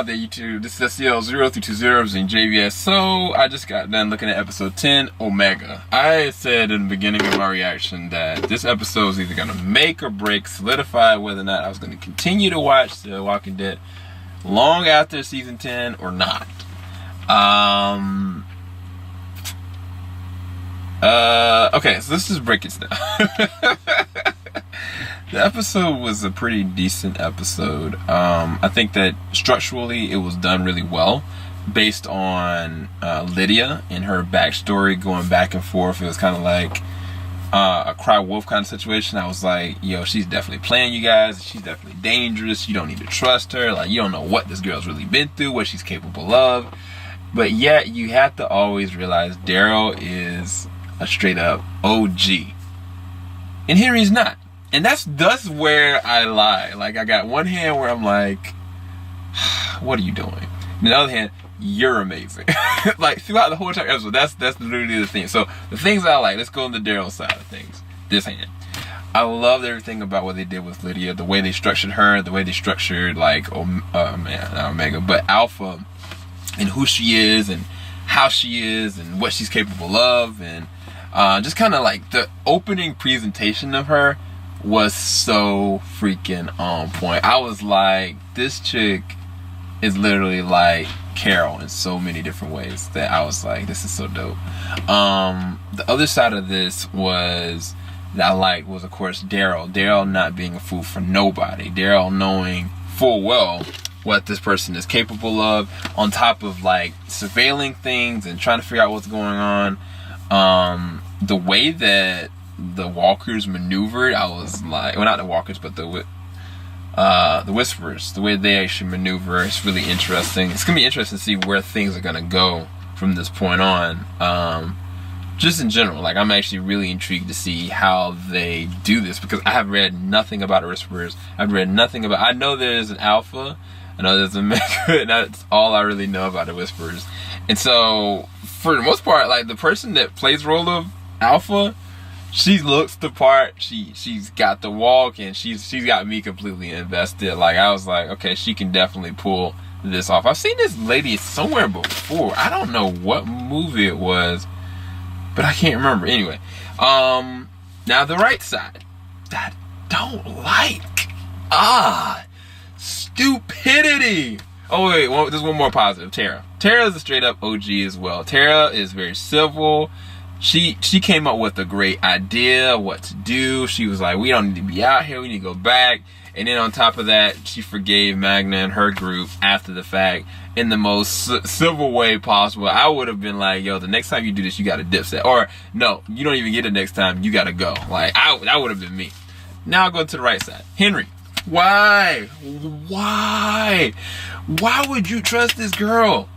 out there, YouTube? This is SCL0320 in JVS. So, I just got done looking at episode 10, Omega. I said in the beginning of my reaction that this episode is either going to make or break, solidify whether or not I was going to continue to watch The Walking Dead long after season 10 or not. Okay, so let's just break it down. The episode was a pretty decent episode. I think that structurally it was done really well based on Lydia and her backstory going back and forth. It was kind of like a cry wolf kind of situation. I was like, yo, she's definitely playing you guys. She's definitely dangerous. You don't need to trust her. Like, you don't know what this girl's really been through, what she's capable of. But yet you have to always realize Daryl is a straight up OG. And Henry's not. And that's where I lie. Like, I got one hand where I'm like, what are you doing? And the other hand, you're amazing. Like, throughout the whole entire episode, that's literally the thing. So, the things I like, let's go on the Daryl side of things. This hand. I loved everything about what they did with Lydia. The way they structured her, the way they structured, like, not Omega, but Alpha. And who she is, and how she is, and what she's capable of. And just kind of like the opening presentation of her was so freaking on point. I was like, this chick is literally like Carol in so many different ways that I was like, this is so dope. The other side of this was that I liked was, of course, Daryl not being a fool for nobody. Daryl knowing full well what this person is capable of, on top of like surveilling things and trying to figure out what's going on. The way that the walkers maneuvered, I was like, well, not the walkers, but the whisperers, the way they actually maneuver, it's really interesting. It's gonna be interesting to see where things are gonna go from this point on. Just in general, like, I'm actually really intrigued to see how they do this, because I have read nothing about the whisperers. I've read nothing about, I know there's an alpha, I know there's a mega, and that's all I really know about the whisperers. And so, for the most part, like, the person that plays the role of Alpha, she looks the part. She's got the walk, and she's got me completely invested. Like, I was like, okay, she can definitely pull this off. I've seen this lady somewhere before. I don't know what movie it was, but I can't remember. Anyway, now the right side that I don't like. Stupidity. Oh wait, there's one more positive. Tara is a straight up OG as well. Tara is very civil. She came up with a great idea what to do. She was like, we don't need to be out here, we need to go back. And then on top of that, she forgave Magna and her group after the fact in the most civil way possible. I would have been like, yo, the next time you do this, you got to dip set. Or no, you don't even get it next time, you got to go. Like, that would have been me. Now I'll go to the right side. Henry. Why would you trust this girl?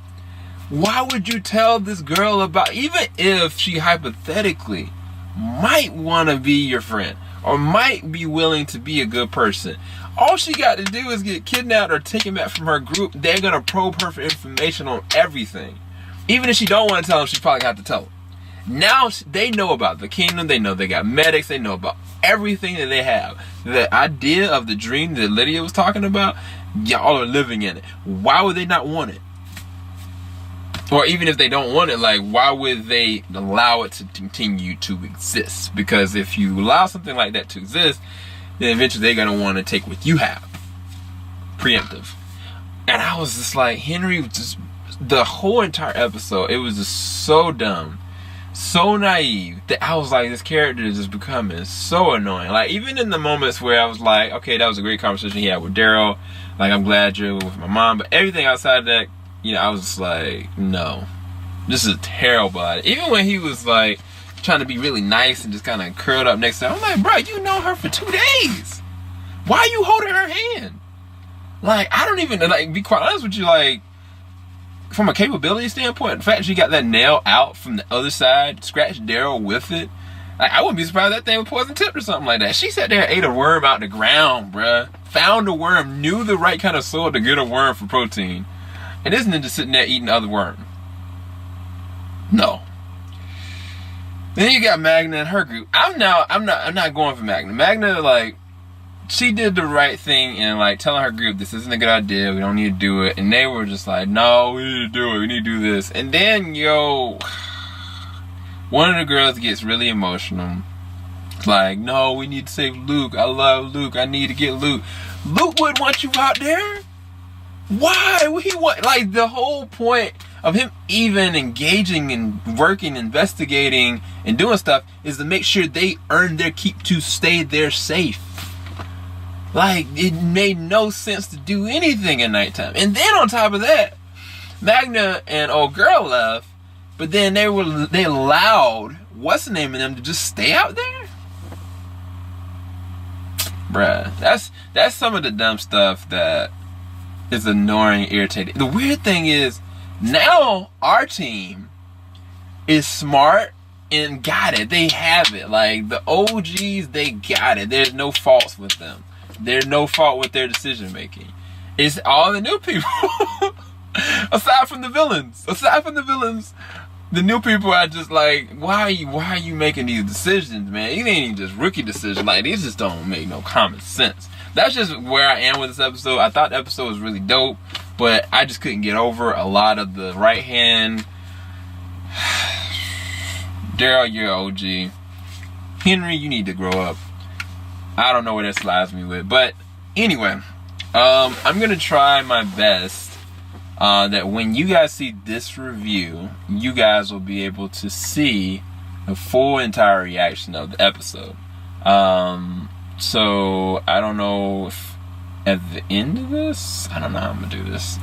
Why would you tell this girl about, even if she hypothetically might want to be your friend or might be willing to be a good person, all she got to do is get kidnapped or taken back from her group. They're going to probe her for information on everything. Even if she don't want to tell them, she's probably got to tell them. Now they know about the kingdom, they know they got medics, they know about everything that they have. The idea of the dream that Lydia was talking about, y'all are living in it. Why would they not want it? Or even if they don't want it, like, why would they allow it to continue to exist? Because if you allow something like that to exist, then eventually they're going to want to take what you have. Preemptive. And I was just like, Henry, just the whole entire episode, it was just so dumb, so naive, that I was like, this character is just becoming so annoying. Like, even in the moments where I was like, okay, that was a great conversation he had with Daryl. Like, I'm glad you're with my mom. But everything outside of that, you know, I was just like, no, this is a terrible idea. Even when he was like trying to be really nice and just kind of curled up next to her, I'm like, bro, you know her for 2 days. Why are you holding her hand? Like, I don't even, like, be quite honest with you, like, from a capability standpoint, the fact she got that nail out from the other side, scratched Daryl with it, like, I wouldn't be surprised if that thing was poison tipped or something like that. She sat there and ate a worm out the ground, bruh. Found a worm, knew the right kind of soil to get a worm for protein. And this ninja sitting there eating other worm. No. Then you got Magna and her group. I'm not going for Magna. Magna, like, she did the right thing in like telling her group this isn't a good idea, we don't need to do it, and they were just like, no, we need to do it, we need to do this. And then one of the girls gets really emotional. It's like, no, we need to save Luke, I love Luke, I need to get Luke. Luke wouldn't want you out there. Why would he want, like, the whole point of him even engaging and working, investigating and doing stuff is to make sure they earn their keep to stay there safe. Like, it made no sense to do anything at nighttime. And then on top of that, Magna and old girl left, but then they allowed what's the name of them to just stay out there. Bruh, that's some of the dumb stuff that is annoying, irritating. The weird thing is, now our team is smart and got it. They have it. Like, the OGs, they got it. There's no faults with them. There's no fault with their decision making. It's all the new people. Aside from the villains, the new people are just like, why are you making these decisions, man? These ain't even just rookie decisions. Like, these just don't make no common sense. That's just where I am with this episode. I thought the episode was really dope, but I just couldn't get over a lot of the right hand. Daryl, you're OG. Henry, you need to grow up. I don't know where that slides me with, but anyway, I'm gonna try my best that when you guys see this review, you guys will be able to see the full entire reaction of the episode. So I don't know if at the end of this, I don't know how I'm gonna do this.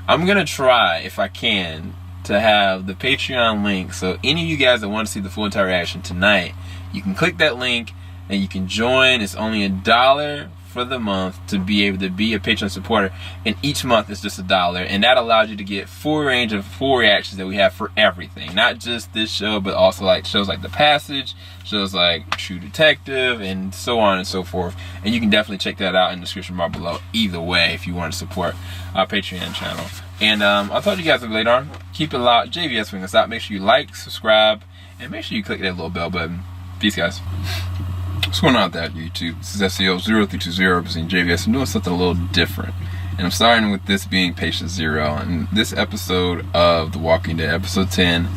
I'm gonna try, if I can, to have the Patreon link, so any of you guys that want to see the full entire reaction tonight, you can click that link and you can join. It's only $1 for the month to be able to be a Patreon supporter, and each month is just $1, and that allows you to get full range of full reactions that we have for everything, not just this show, but also like shows like The Passage, shows like True Detective, and so on and so forth. And you can definitely check that out in the description bar below either way if you want to support our Patreon channel. And I'll talk to you guys later on. Keep it locked. JVS Wing us out. Make sure you like, subscribe, and make sure you click that little bell button. Peace, guys. What's going on out there, YouTube? This is SEO0320 representing JVS. I'm doing something a little different, and I'm starting with this being Patient Zero. And this episode of The Walking Dead, episode 10,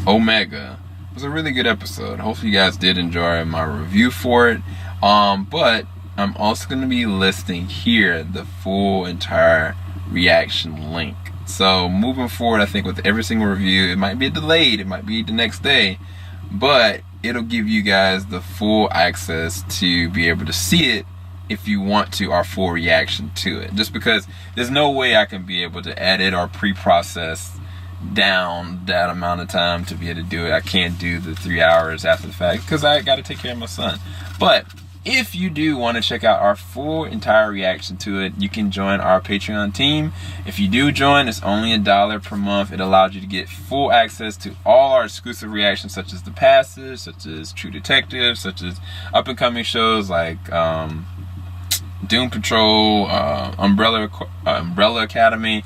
Omega, was a really good episode. Hopefully you guys did enjoy my review for it. But I'm also going to be listing here the full entire reaction link. So moving forward, I think with every single review, it might be delayed, it might be the next day, but it'll give you guys the full access to be able to see it if you want to, our full reaction to it. Just because there's no way I can be able to edit or pre-process down that amount of time to be able to do it. I can't do the 3 hours after the fact because I got to take care of my son. But if you do want to check out our full entire reaction to it, you can join our Patreon team. If you do join, it's only $1 per month. It allows you to get full access to all our exclusive reactions, such as The Passage, such as True Detective, such as up-and-coming shows like Doom Patrol, Umbrella Academy.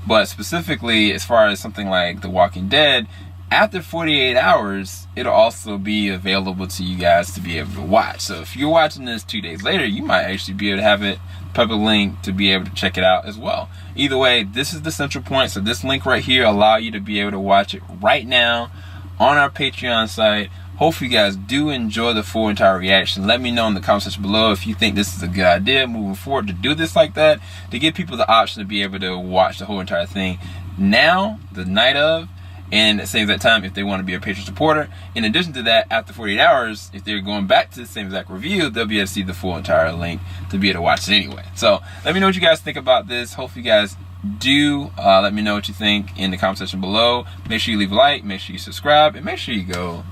But specifically, as far as something like The Walking Dead, after 48 hours, it'll also be available to you guys to be able to watch. So if you're watching this 2 days later, you might actually be able to have it, public link, to be able to check it out as well. Either way, this is the central point. So this link right here allow you to be able to watch it right now on our Patreon site. Hopefully you guys do enjoy the full entire reaction. Let me know in the comment section below if you think this is a good idea moving forward to do this like that, to give people the option to be able to watch the whole entire thing now, the night of, and at the same exact time if they want to be a Patreon supporter. In addition to that, after 48 hours, if they're going back to the same exact review, they'll be able to see the full entire link to be able to watch it anyway. So let me know what you guys think about this. Hopefully you guys do let me know what you think in the comment section below. Make sure you leave a like, make sure you subscribe, and make sure you go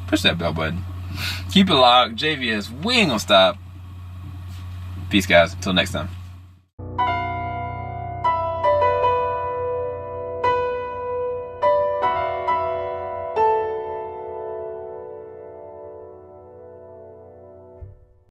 push that bell button. Keep it locked. JVS, we ain't gonna stop. Peace, guys. Until next time.